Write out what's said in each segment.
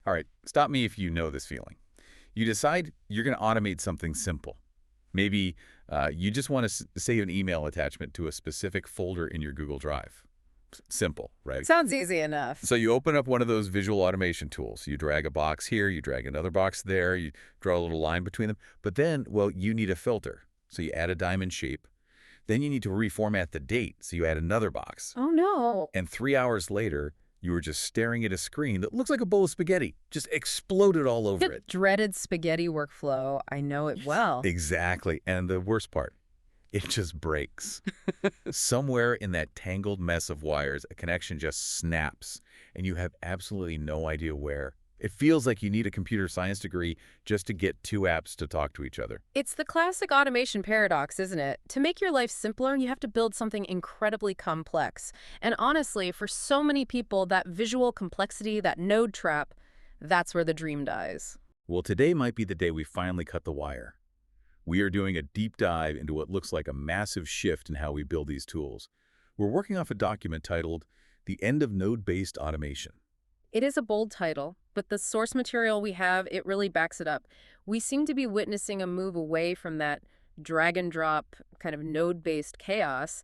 All right, stop me if you know this feeling. You decide you're going to automate something simple. Maybe you just want to save an email attachment to a specific folder in your Google Drive. Simple, right? Sounds easy enough. So you open up one of those visual automation tools. You drag a box here, you drag another box there, you draw a little line between them. But then, well, you need a filter. So you add a diamond shape. Then you need to reformat the date. So you add another box. Oh, no. And 3 hours later, you were just staring at a screen that looks like a bowl of spaghetti, just exploded all over The it. dreaded spaghetti workflow. I know it well. Exactly. And the worst part, it just breaks. Somewhere in that tangled mess of wires, a connection just snaps, and you have absolutely no idea where. It feels like you need a computer science degree just to get two apps to talk to each other. It's the classic automation paradox, isn't it? To make your life simpler, you have to build something incredibly complex. And honestly, for so many people, that visual complexity, that node trap, that's where the dream dies. Well, today might be the day we finally cut the wire. We are doing a deep dive into what looks like a massive shift in how we build these tools. We're working off a document titled The End of Node-Based Automation. It is a bold title, but the source material we have, it really backs it up. We seem to be witnessing a move away from that drag and drop kind of node-based chaos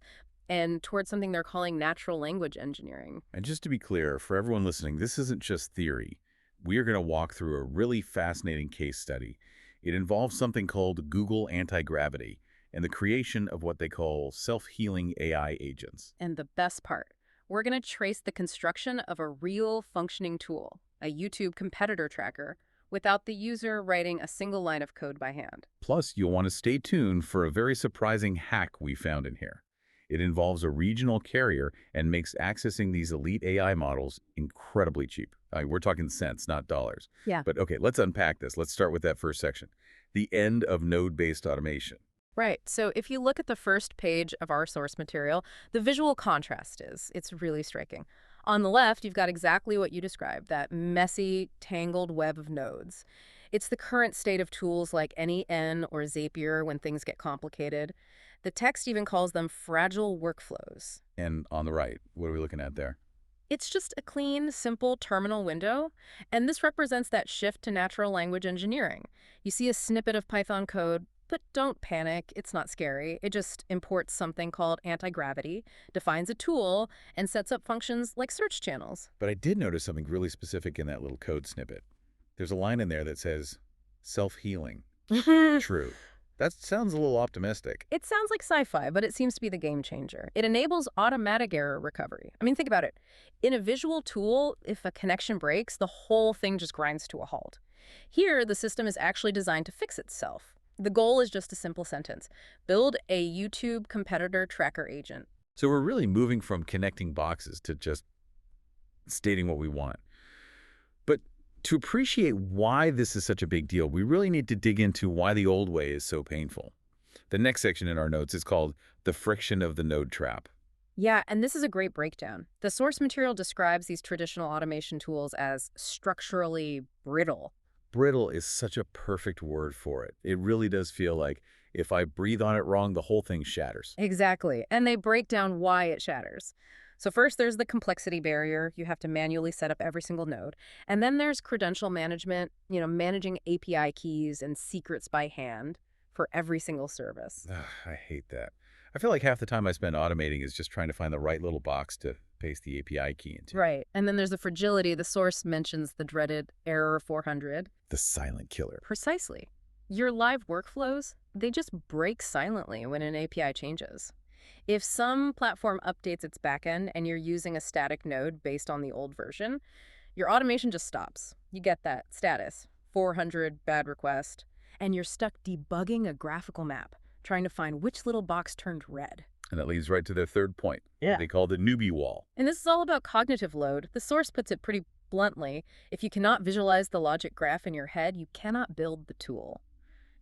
and towards something they're calling natural language engineering. And just to be clear, for everyone listening, this isn't just theory. We are going to walk through a really fascinating case study. It involves something called Google Antigravity and the creation of what they call self-healing AI agents. And the best part, we're going to trace the construction of a real functioning tool, a YouTube competitor tracker, without the user writing a single line of code by hand. Plus, you'll want to stay tuned for a very surprising hack we found in here. It involves a regional carrier and makes accessing these elite AI models incredibly cheap. We're talking cents, not dollars. Yeah. But okay, let's unpack this. Let's start with that first section. The end of node-based automation. Right. So if you look at the first page of our source material, the visual contrast it's really striking. On the left, you've got exactly what you described, that messy, tangled web of nodes. It's the current state of tools like NEN or Zapier when things get complicated. The text even calls them fragile workflows. And on the right, what are we looking at there? It's just a clean, simple terminal window, and this represents that shift to natural language engineering. You see a snippet of Python code, but don't panic, it's not scary. It just imports something called antigravity, defines a tool, and sets up functions like search channels. But I did notice something really specific in that little code snippet. There's a line in there that says, self-healing. True. That sounds a little optimistic. It sounds like sci-fi, but it seems to be the game changer. It enables automatic error recovery. I mean, think about it. In a visual tool, if a connection breaks, the whole thing just grinds to a halt. Here, the system is actually designed to fix itself. The goal is just a simple sentence. Build a YouTube competitor tracker agent. So we're really moving from connecting boxes to just stating what we want. But to appreciate why this is such a big deal, we really need to dig into why the old way is so painful. The next section in our notes is called The Friction of the Node Trap. Yeah, and this is a great breakdown. The source material describes these traditional automation tools as structurally brittle. Brittle is such a perfect word for it. It really does feel like if I breathe on it wrong, the whole thing shatters. Exactly, and they break down why it shatters. So first, there's the complexity barrier. You have to manually set up every single node. And then there's credential management, managing API keys and secrets by hand for every single service. Ugh, I hate that. I feel like half the time I spend automating is just trying to find the right little box to paste the API key into. Right. And then there's the fragility. The source mentions the dreaded error 400. The silent killer. Precisely. Your live workflows, they just break silently when an API changes. If some platform updates its backend and you're using a static node based on the old version, your automation just stops. You get that status, 400 bad request, and you're stuck debugging a graphical map, trying to find which little box turned red. And that leads right to their third point. Yeah. They call the newbie wall. And this is all about cognitive load. The source puts it pretty bluntly. If you cannot visualize the logic graph in your head, you cannot build the tool.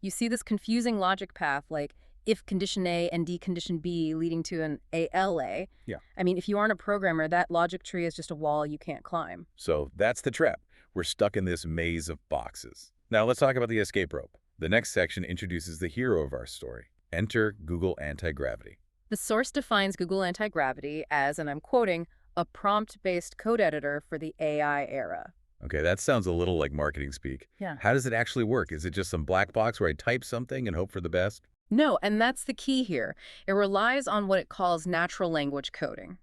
You see this confusing logic path like if condition A and D condition B leading to an ALA. Yeah. I mean, if you aren't a programmer, that logic tree is just a wall you can't climb. So that's the trap. We're stuck in this maze of boxes. Now let's talk about the escape rope. The next section introduces the hero of our story. Enter Google Antigravity. The source defines Google Antigravity as, and I'm quoting, a prompt-based code editor for the AI era. Okay, that sounds a little like marketing speak. Yeah. How does it actually work? Is it just some black box where I type something and hope for the best? No, and that's the key here. It relies on what it calls natural language coding.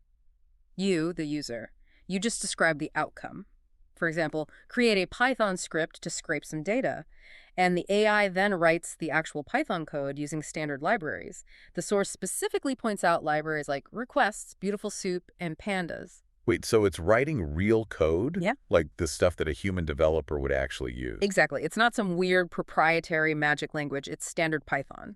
You, the user, you just describe the outcome. For example, create a Python script to scrape some data, and the AI then writes the actual Python code using standard libraries. The source specifically points out libraries like requests, beautiful soup, and pandas. Wait, so it's writing real code? Yeah. Like the stuff that a human developer would actually use? Exactly. It's not some weird proprietary magic language, it's standard Python.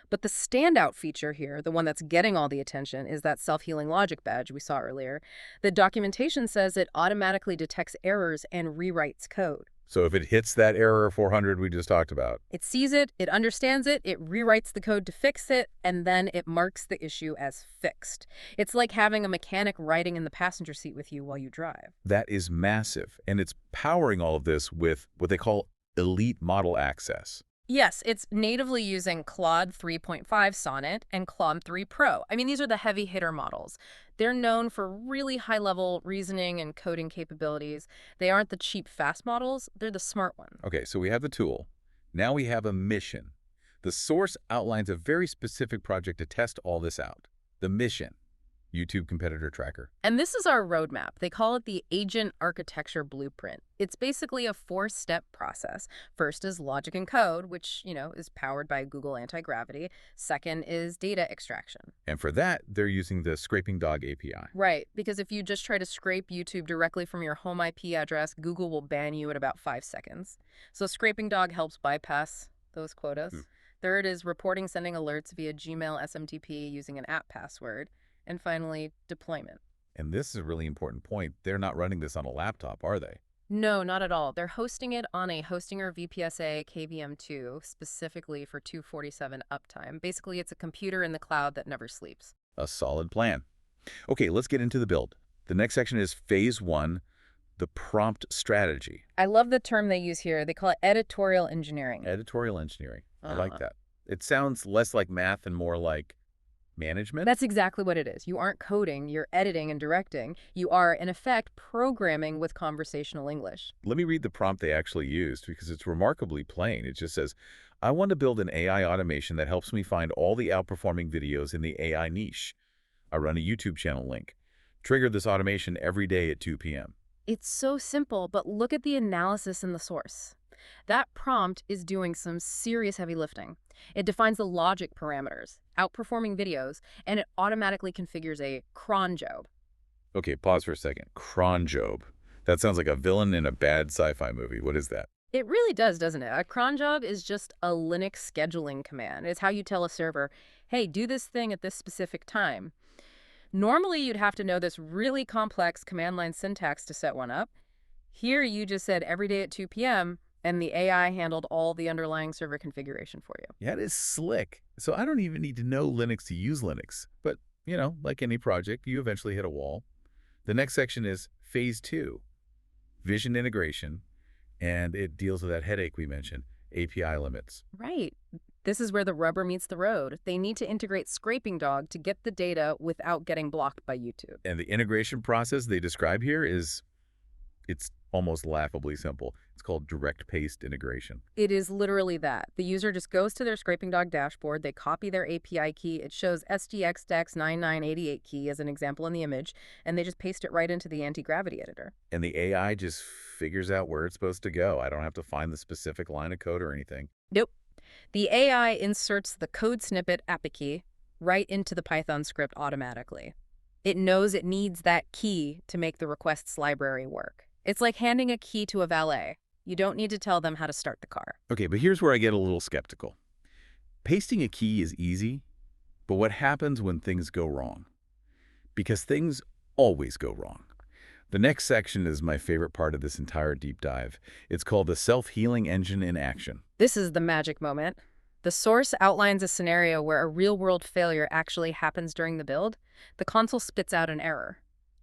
But the standout feature here, the one that's getting all the attention, is that self-healing logic badge we saw earlier. The documentation says it automatically detects errors and rewrites code. So if it hits that error 400 we just talked about, It sees it, it understands it, it rewrites the code to fix it, and then it marks the issue as fixed. It's like having a mechanic riding in the passenger seat with you while you drive. that is massive. And it's powering all of this with what they call elite model access. Yes, it's natively using Claude 3.5 Sonnet and Claude 3 Pro. I mean, these are the heavy hitter models. They're known for really high-level reasoning and coding capabilities. They aren't the cheap, fast models. They're the smart ones. Okay, so we have the tool. Now we have a mission. The source outlines a very specific project to test all this out. The mission, YouTube competitor tracker. And this is our roadmap. They call it the Agent Architecture Blueprint. It's basically a 4-step process. First is logic and code, which, is powered by Google Antigravity. Second is data extraction. And for that, they're using the Scraping Dog API. Right, because if you just try to scrape YouTube directly from your home IP address, Google will ban you in about 5 seconds. So Scraping Dog helps bypass those quotas. Third is reporting sending alerts via Gmail SMTP using an app password. And finally, deployment. And this is a really important point. They're not running this on a laptop, are they? No, not at all. They're hosting it on a Hostinger VPSA KVM2, specifically for 247 uptime. Basically, it's a computer in the cloud that never sleeps. A solid plan. Okay, let's get into the build. The next section is phase 1, the prompt strategy. I love the term they use here. They call it editorial engineering. Editorial engineering. I like that. It sounds less like math and more like management. That's exactly what it is. You aren't coding, you're editing and directing. You are, in effect, programming with conversational English. Let me read the prompt they actually used because it's remarkably plain. It just says, I want to build an AI automation that helps me find all the outperforming videos in the AI niche. I run a YouTube channel link. Trigger this automation every day at 2 p.m. It's so simple, but look at the analysis in the source. That prompt is doing some serious heavy lifting. It defines the logic parameters, outperforming videos, and it automatically configures a cron job. Okay, pause for a second. Cron job. That sounds like a villain in a bad sci-fi movie. What is that? It really does, doesn't it? A cron job is just a Linux scheduling command. It's how you tell a server, hey, do this thing at this specific time. Normally, you'd have to know this really complex command line syntax to set one up. Here, you just said every day at 2 p.m., and the AI handled all the underlying server configuration for you. Yeah, it is slick. So I don't even need to know Linux to use Linux. But, like any project, you eventually hit a wall. The next section is phase 2, vision integration, and it deals with that headache we mentioned, API limits. Right. This is where the rubber meets the road. They need to integrate Scraping Dog to get the data without getting blocked by YouTube. And the integration process they describe here it's almost laughably simple. It's called direct paste integration. It is literally that. The user just goes to their Scraping Dog dashboard, they copy their API key, it shows SDXDEX9988 key as an example in the image, and they just paste it right into the Antigravity editor. And the AI just figures out where it's supposed to go. I don't have to find the specific line of code or anything. Nope. The AI inserts the code snippet API key right into the Python script automatically. It knows it needs that key to make the requests library work. It's like handing a key to a valet. You don't need to tell them how to start the car. Okay, but here's where I get a little skeptical. Pasting a key is easy, but what happens when things go wrong? Because things always go wrong. The next section is my favorite part of this entire deep dive. It's called the self-healing engine in action. This is the magic moment. The source outlines a scenario where a real-world failure actually happens during the build. The console spits out an error.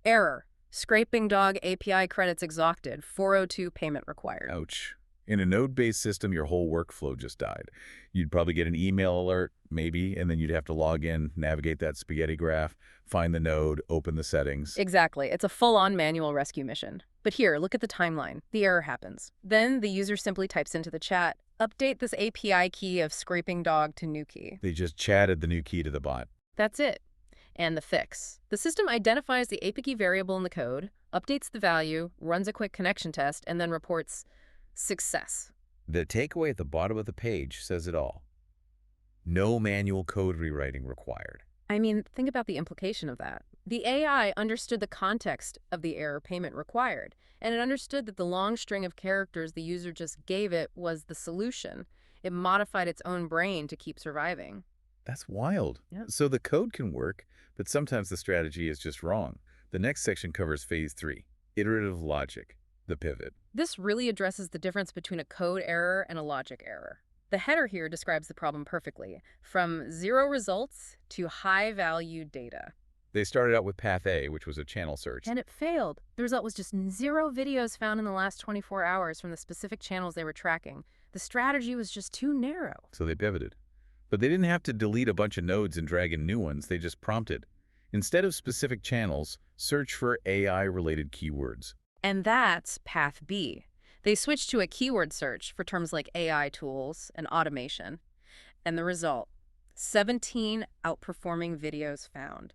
Error. Scraping Dog API credits exhausted. 402 payment required. Ouch. In a node-based system, your whole workflow just died. You'd probably get an email alert, maybe, and then you'd have to log in, navigate that spaghetti graph, find the node, open the settings. Exactly. It's a full-on manual rescue mission. But here, look at the timeline. The error happens. Then the user simply types into the chat, update this API key of scraping dog to new key. They just chatted the new key to the bot. That's it. And the fix. The system identifies the API key variable in the code, updates the value, runs a quick connection test, and then reports success. The takeaway at the bottom of the page says it all. No manual code rewriting required. I mean, think about the implication of that. The AI understood the context of the error payment required, and it understood that the long string of characters the user just gave it was the solution. It modified its own brain to keep surviving. That's wild. Yeah. So the code can work, but sometimes the strategy is just wrong. The next section covers phase 3, iterative logic, the pivot. This really addresses the difference between a code error and a logic error. The header here describes the problem perfectly, from 0 results to high-value data. They started out with path A, which was a channel search. And it failed. The result was just 0 videos found in the last 24 hours from the specific channels they were tracking. The strategy was just too narrow. So they pivoted. But they didn't have to delete a bunch of nodes and drag in new ones. They just prompted. Instead of specific channels, search for AI-related keywords. And that's path B. They switched to a keyword search for terms like AI tools and automation. And the result, 17 outperforming videos found.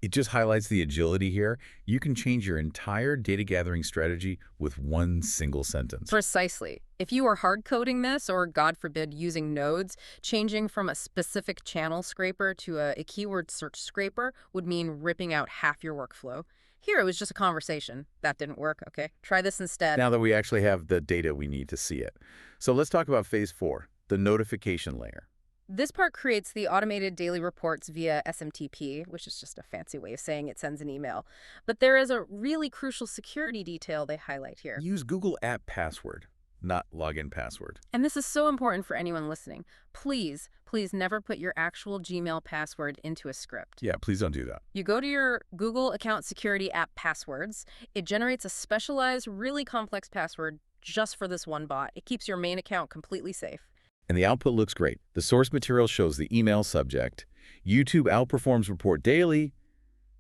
It just highlights the agility here. You can change your entire data gathering strategy with one single sentence. Precisely. If you are hard coding this, or God forbid, using nodes, changing from a specific channel scraper to a keyword search scraper would mean ripping out half your workflow. Here, it was just a conversation. That didn't work, okay? Try this instead. Now that we actually have the data we need to see it. So let's talk about phase 4, the notification layer. This part creates the automated daily reports via SMTP, which is just a fancy way of saying it sends an email. But there is a really crucial security detail they highlight here. Use Google App Password, not login password. And this is so important for anyone listening. Please, please never put your actual Gmail password into a script. Yeah, please don't do that. You go to your Google Account Security app passwords. It generates a specialized, really complex password just for this one bot. It keeps your main account completely safe. And the output looks great. The source material shows the email subject. YouTube outperforms report daily.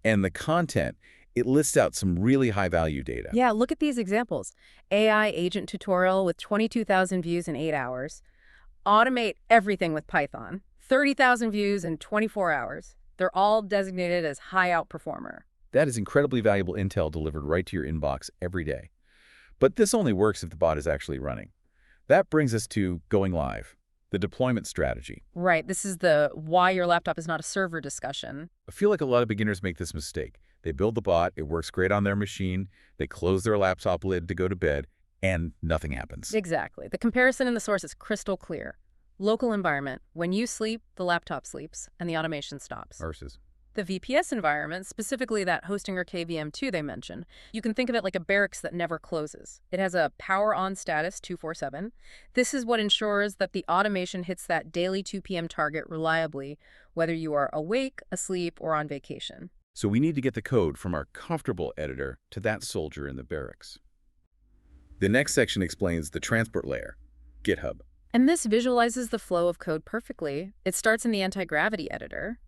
And the content, it lists out some really high-value data. Yeah, look at these examples. AI agent tutorial with 22,000 views in 8 hours. Automate everything with Python. 30,000 views in 24 hours. They're all designated as high outperformer. That is incredibly valuable intel delivered right to your inbox every day. But this only works if the bot is actually running. That brings us to going live, the deployment strategy. Right, this is the why your laptop is not a server discussion. I feel like a lot of beginners make this mistake. They build the bot, it works great on their machine, they close their laptop lid to go to bed, and nothing happens. Exactly. The comparison in the source is crystal clear. Local environment. When you sleep, the laptop sleeps, and the automation stops. Versus. The VPS environment, specifically that Hostinger KVM2 they mentioned, you can think of it like a barracks that never closes. It has a power on status 24/7. This is what ensures that the automation hits that daily 2 p.m. target reliably, whether you are awake, asleep, or on vacation. So we need to get the code from our comfortable editor to that soldier in the barracks. The next section explains the transport layer, GitHub. And this visualizes the flow of code perfectly. It starts in the Antigravity editor.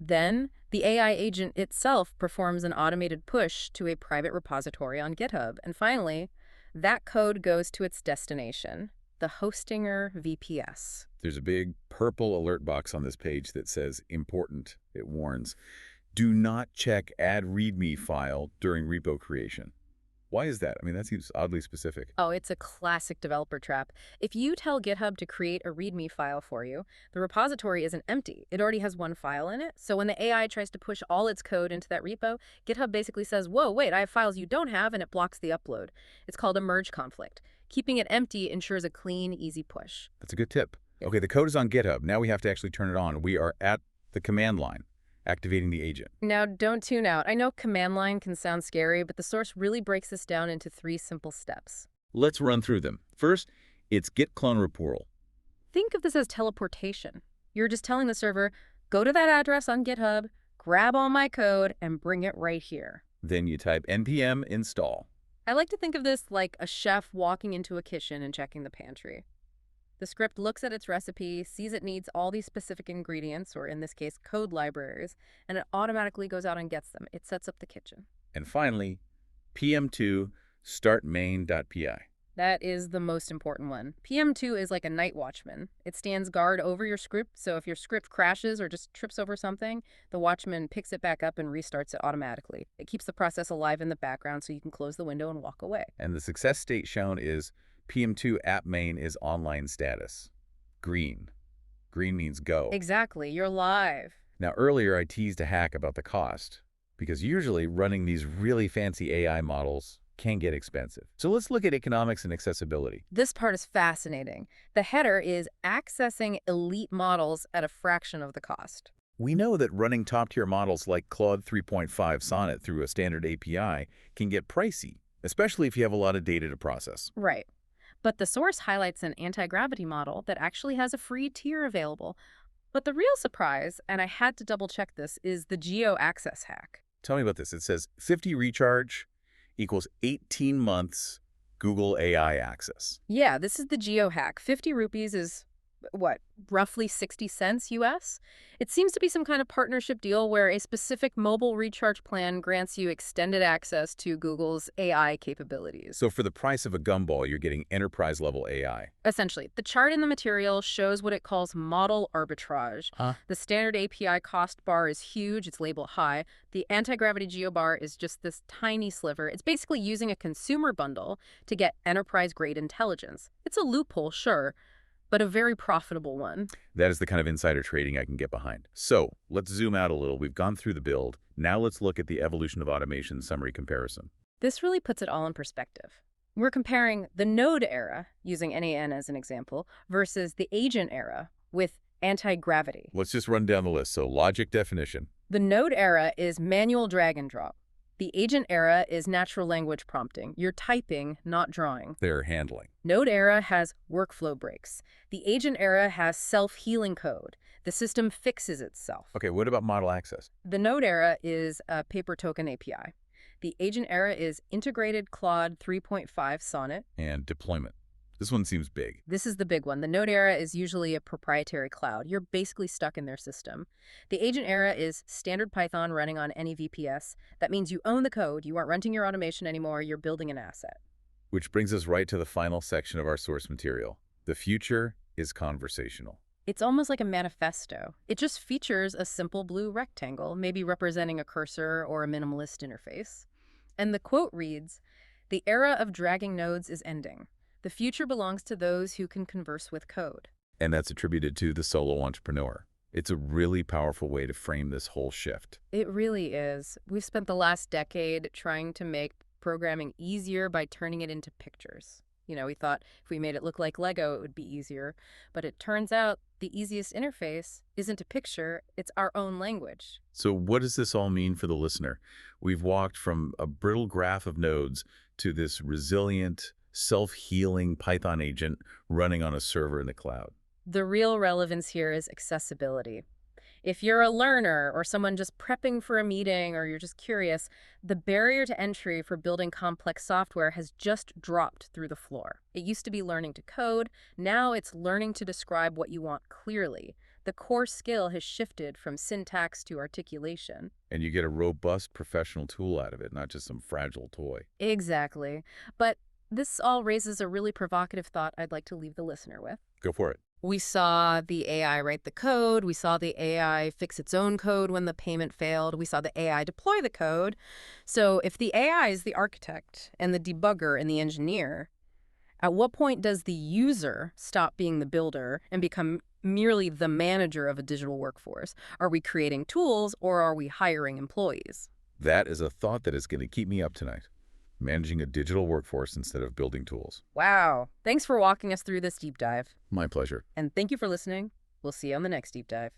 Then, the AI agent itself performs an automated push to a private repository on GitHub. And finally, that code goes to its destination, the Hostinger VPS. There's a big purple alert box on this page that says important. It warns, do not check add README file during repo creation. Why is that? I mean, that seems oddly specific. Oh, it's a classic developer trap. If you tell GitHub to create a README file for you, the repository isn't empty. It already has one file in it. So when the AI tries to push all its code into that repo, GitHub basically says, whoa, wait, I have files you don't have, and it blocks the upload. It's called a merge conflict. Keeping it empty ensures a clean, easy push. That's a good tip. Okay, the code is on GitHub. Now we have to actually turn it on. We are at the command line, activating the agent. Now, don't tune out. I know command line can sound scary, but the source really breaks this down into 3 simple steps. Let's run through them. First, it's git clone reportal. Think of this as teleportation. You're just telling the server, go to that address on GitHub, grab all my code, and bring it right here. Then you type npm install. I like to think of this like a chef walking into a kitchen and checking the pantry. The script looks at its recipe, sees it needs all these specific ingredients, or in this case, code libraries, and it automatically goes out and gets them. It sets up the kitchen. And finally, PM2 start main.py. That is the most important one. PM2 is like a night watchman. It stands guard over your script, so if your script crashes or just trips over something, the watchman picks it back up and restarts it automatically. It keeps the process alive in the background so you can close the window and walk away. And the success state shown is PM2 app main is online status. Green. Green means go. Exactly, you're live. Now, earlier I teased a hack about the cost, because usually running these really fancy AI models can get expensive. So let's look at economics and accessibility. This part is fascinating. The header is accessing elite models at a fraction of the cost. We know that running top-tier models like Claude 3.5 Sonnet through a standard API can get pricey, especially if you have a lot of data to process. Right. But the source highlights an anti-gravity model that actually has a free tier available. But the real surprise, and I had to double-check this, is the geo-access hack. Tell me about this. It says 50 recharge equals 18 months Google AI access. Yeah, this is the geo hack. 50 rupees is, what, roughly 60 cents US? It seems to be some kind of partnership deal where a specific mobile recharge plan grants you extended access to Google's AI capabilities. So for the price of a gumball, you're getting enterprise-level AI. Essentially, the chart in the material shows what it calls model arbitrage. The standard API cost bar is huge, it's labeled high. The anti-gravity geobar is just this tiny sliver. It's basically using a consumer bundle to get enterprise-grade intelligence. It's a loophole, sure, but a very profitable one. That is the kind of insider trading I can get behind. So let's zoom out a little. We've gone through the build. Now let's look at the evolution of automation summary comparison. This really puts it all in perspective. We're comparing the node era, using NAN as an example, versus the agent era with anti-gravity. Let's just run down the list. So logic definition. The node era is manual drag and drop. The agent era is natural language prompting. You're typing, not drawing. They're handling. Node era has workflow breaks. The agent era has self-healing code. The system fixes itself. Okay, what about model access? The node era is a paper token API. The agent era is integrated Claude 3.5 Sonnet. And deployment. This one seems big. This is the big one. The node era is usually a proprietary cloud. You're basically stuck in their system. The agent era is standard Python running on any VPS. That means you own the code. You aren't renting your automation anymore. You're building an asset. Which brings us right to the final section of our source material. The future is conversational. It's almost like a manifesto. It just features a simple blue rectangle, maybe representing a cursor or a minimalist interface. And the quote reads, "The era of dragging nodes is ending. The future belongs to those who can converse with code." And that's attributed to the solo entrepreneur. It's a really powerful way to frame this whole shift. It really is. We've spent the last decade trying to make programming easier by turning it into pictures. You know, we thought if we made it look like Lego, it would be easier. But it turns out the easiest interface isn't a picture, it's our own language. So what does this all mean for the listener? We've walked from a brittle graph of nodes to this resilient, self-healing Python agent running on a server in the cloud. The real relevance here is accessibility. If you're a learner or someone just prepping for a meeting or you're just curious, the barrier to entry for building complex software has just dropped through the floor. It used to be learning to code. Now it's learning to describe what you want clearly. The core skill has shifted from syntax to articulation. And you get a robust professional tool out of it, not just some fragile toy. Exactly. But this all raises a really provocative thought I'd like to leave the listener with. Go for it. We saw the AI write the code. We saw the AI fix its own code when the payment failed. We saw the AI deploy the code. So if the AI is the architect and the debugger and the engineer, at what point does the user stop being the builder and become merely the manager of a digital workforce? Are we creating tools or are we hiring employees? That is a thought that is going to keep me up tonight. Managing a digital workforce instead of building tools. Wow. Thanks for walking us through this deep dive. My pleasure. And thank you for listening. We'll see you on the next deep dive.